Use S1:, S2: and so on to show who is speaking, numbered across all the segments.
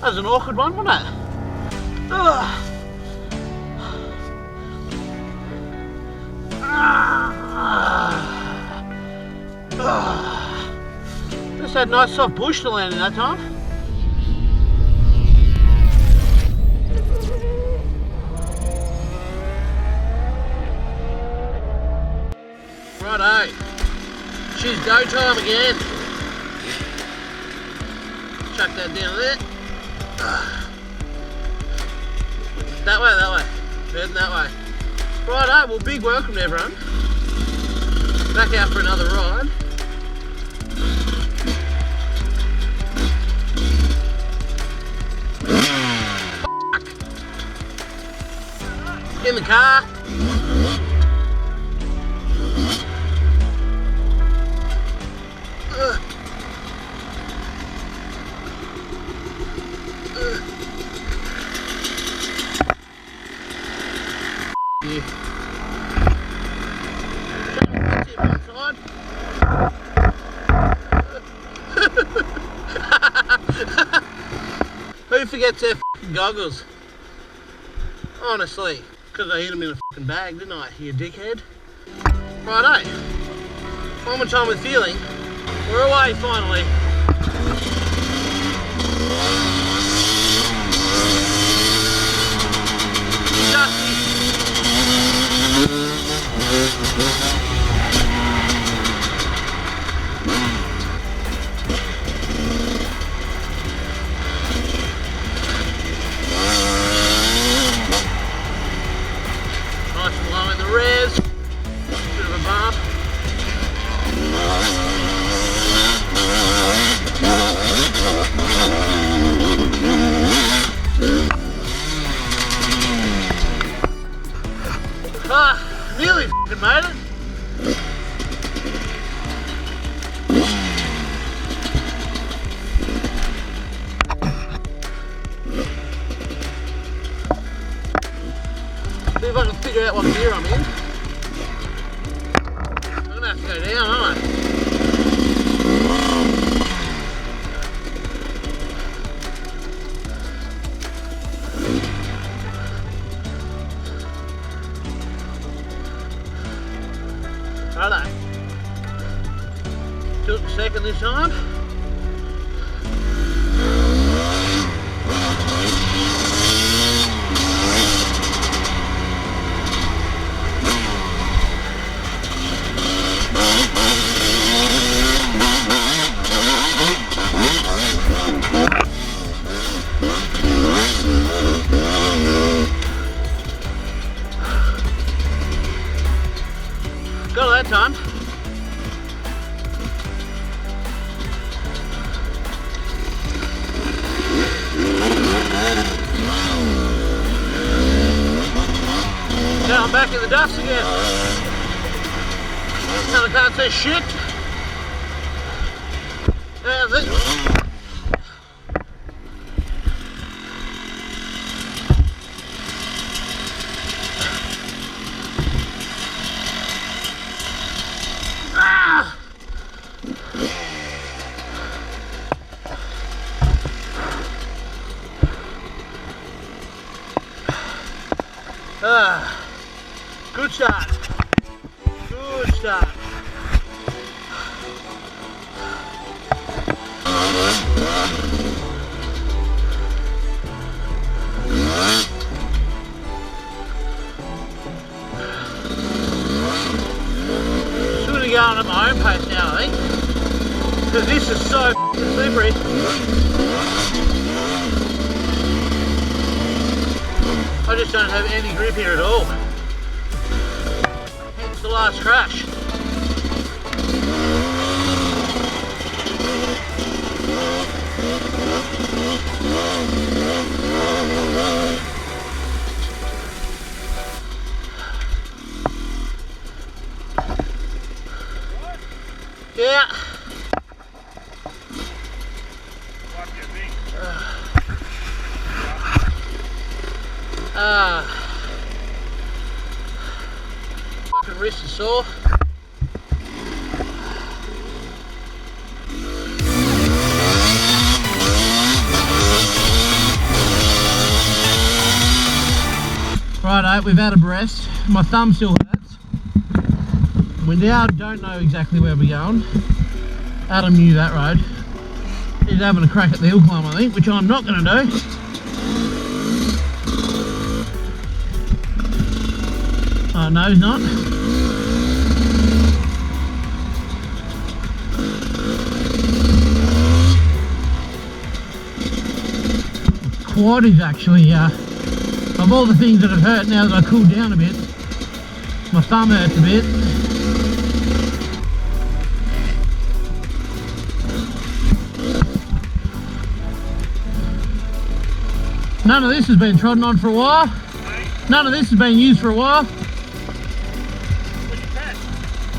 S1: That was an awkward one, wasn't it? Ugh. Just had a nice soft bush to land in that time. Righto, she's go time again. Chuck that down there. That way, heading that way. Righto, well, big welcome to everyone. Back out for another ride. In the car. Who forgets their f***ing goggles? Honestly, because I hit them in a f***ing bag, didn't I, you dickhead? Righto, one more time with feeling. We're away finally. Tassie. Nice and low in the revs. Bit of a bump. Nearly f***ing made it. See if I can figure out what gear I'm in. I'm gonna have to go down, aren't I? Righto. Took a second this time. Got it that time. Now I'm back in the dust again. And I can't say shit. And this. Good start. Good start. Should be going at my own pace now, I think, because this is so slippery. I just don't have any grip here at all. Hence the last crash. Yeah.
S2: What do you think?
S1: Fucking wrist is sore. Righto, we've had a rest. My thumb still hurts. We now don't know exactly where we're going. Adam knew that road. He's having a crack at the hill climb, I think, which I'm not going to do. Oh, no, he's not. Quad is actually, of all the things that have hurt now that I cooled down a bit, my thumb hurts a bit. None of this has been trodden on for a while. None of this has been used for a while.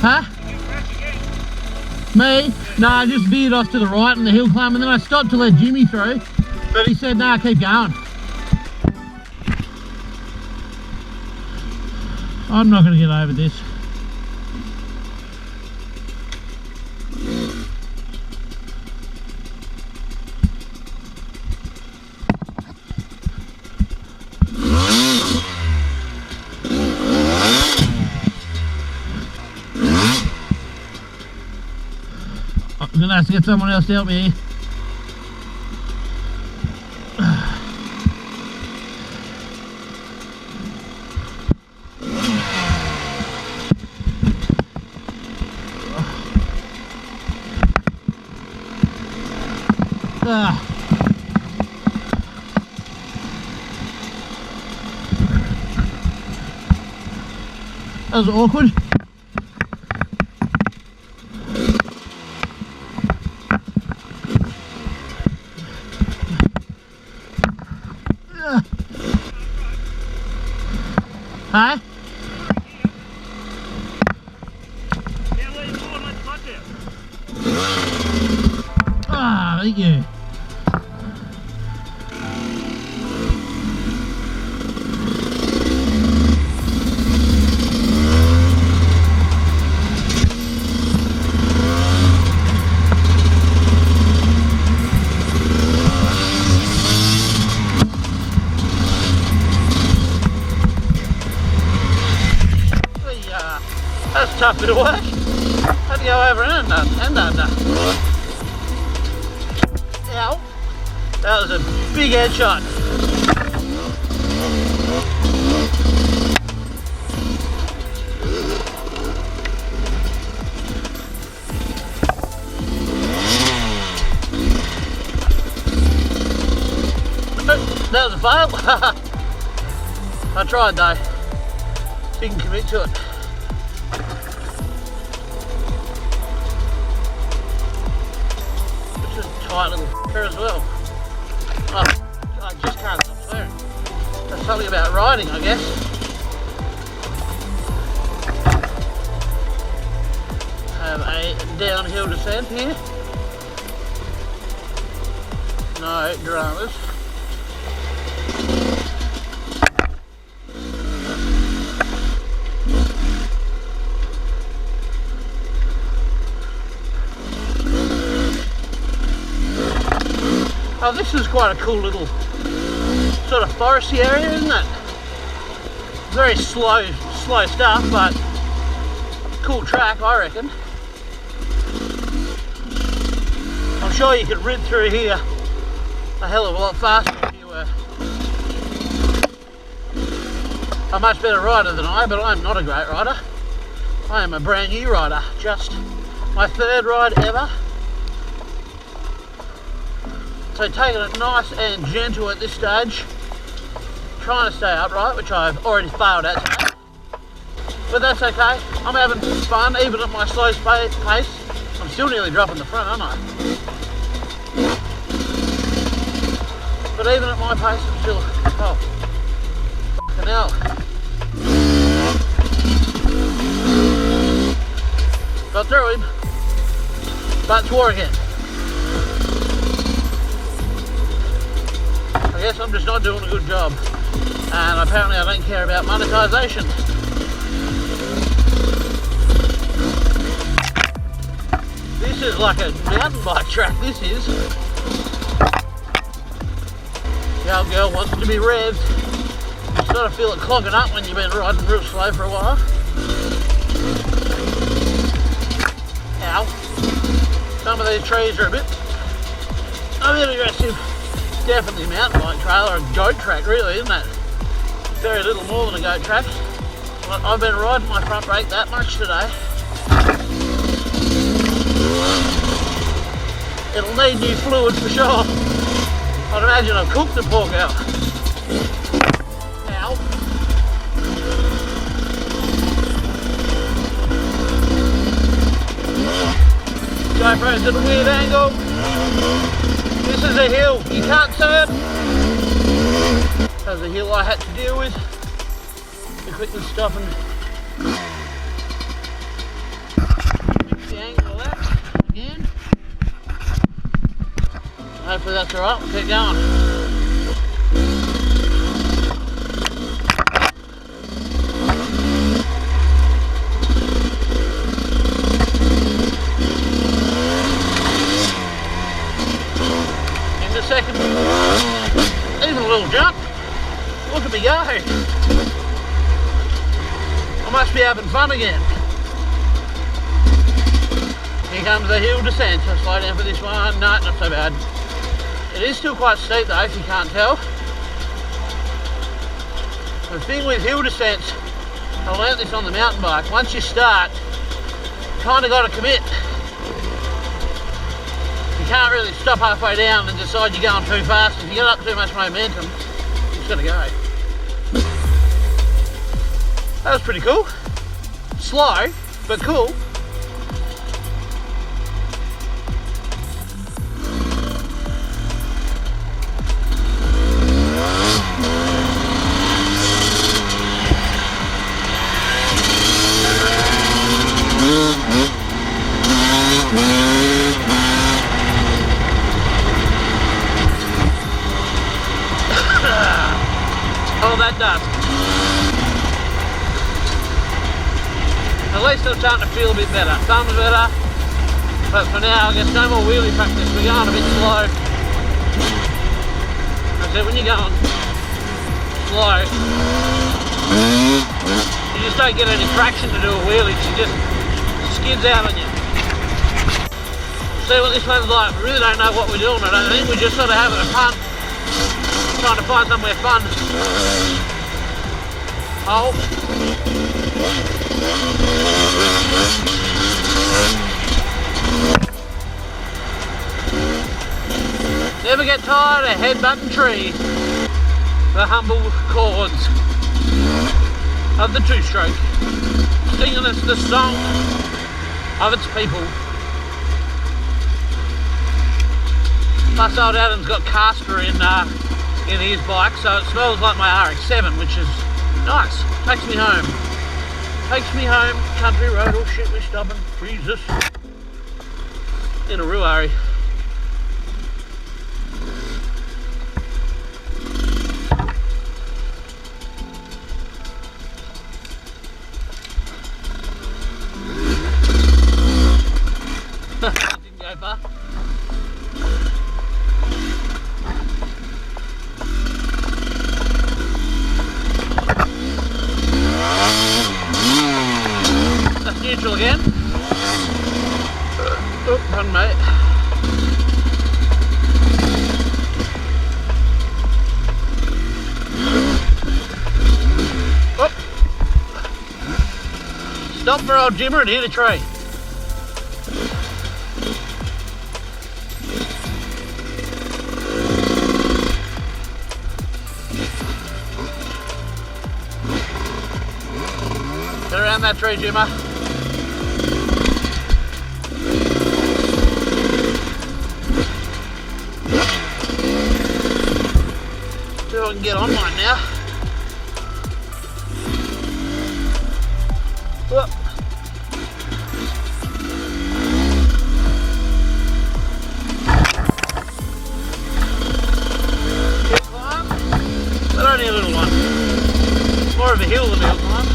S1: Huh? Me? No, I just veered off to the right on the hill climb and then I stopped to let Jimmy through. But he said, nah, keep going. I'm not going to get over this. I'm going to have to get someone else to help me. That was awkward. Huh? Ah, thank you. That's a tough bit of work. Had to go over and under. Ow. That was a big headshot. That was a fail. I tried though. Didn't commit to it. Tight little f***er as well. Oh, I just can't stop swearing. That's something about riding, I guess. Have a downhill descent here. No dramas. Oh, this is quite a cool little sort of foresty area, isn't it? Very slow stuff, but cool track, I reckon. I'm sure you could rip through here a hell of a lot faster if you were a much better rider than I, but I'm not a great rider. I am a brand new rider, just my third ride ever. So taking it nice and gentle at this stage, trying to stay upright, which I've already failed at today. But that's okay, I'm having fun, even at my slow pace. I'm still nearly dropping the front, aren't I? But even at my pace, I'm still, oh, fucking hell. Got through him, but swore again. I guess I'm just not doing a good job, and apparently I don't care about monetization. This is like a mountain bike track, this is. The old girl wants to be revved. Sort of feel it clogging up when you've been riding real slow for a while. Ow. Some of these trees are a bit aggressive. Definitely a mountain bike trail, or a goat track really, isn't it? Very little more than a goat track. I've been riding my front brake that much today. It'll need new fluid for sure. I'd imagine I've cooked the poor girl. Ow. GoPro's at a weird angle. This is a hill, you can't see it. That's a hill I had to deal with. The quickness stopping. Fix the angle of that again. Hopefully that's alright, we'll keep going. In a second, even a little jump. Look at me go. I must be having fun again. Here comes the hill descent. I'll slow down for this one. No, not so bad. It is still quite steep though, if you can't tell. The thing with hill descents, I learnt this on the mountain bike, once you start, you kind of got to commit. You can't really stop halfway down and decide you're going too fast. If you get up too much momentum, you just got to go. That was pretty cool. Slow, but cool. All that dust. At least I'm starting to feel a bit better. Thumb's better. But for now, I guess no more wheelie practice. We're going a bit slow. I said, when you're going slow, you just don't get any traction to do a wheelie. She just skids out on you. See what this one's like. We really don't know what we're doing, I don't think. We're just sort of having a fun. Trying to find somewhere fun. Oh. Never get tired of headbutting trees. The humble chords of the two-stroke, singing us the song of its people. Plus old Adam's got Casper in his bike, so it smells like my RX-7, which is nice. Takes me home. Takes me home, country road. Oh shit, we're stopping. Jesus. In a real hurry. Didn't go far. That's neutral again. Oh, pardon mate. Oh. Stop for old Jimmer and hit a tree. Get around that tree, Jimmer. See if I can get on mine now. Whoop. Hill climb, but only a little one. More of a hill than a hill climb.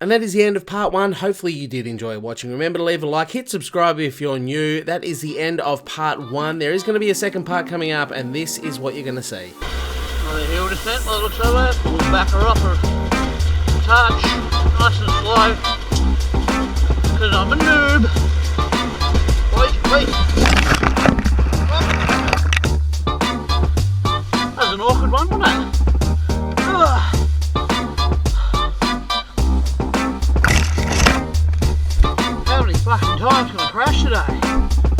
S3: And that is the end of part 1. Hopefully you did enjoy watching. Remember to leave a like, hit subscribe if you're new. That is the end of part 1. There is going to be a second part coming up, and this is what you're going to see.
S1: Well, the hill descent, well, it looks like that. We'll back her off a touch, nice and slow, because I'm a noob. Wait. That was an awkward one, wasn't it? Ugh. How many fucking times can I crash today?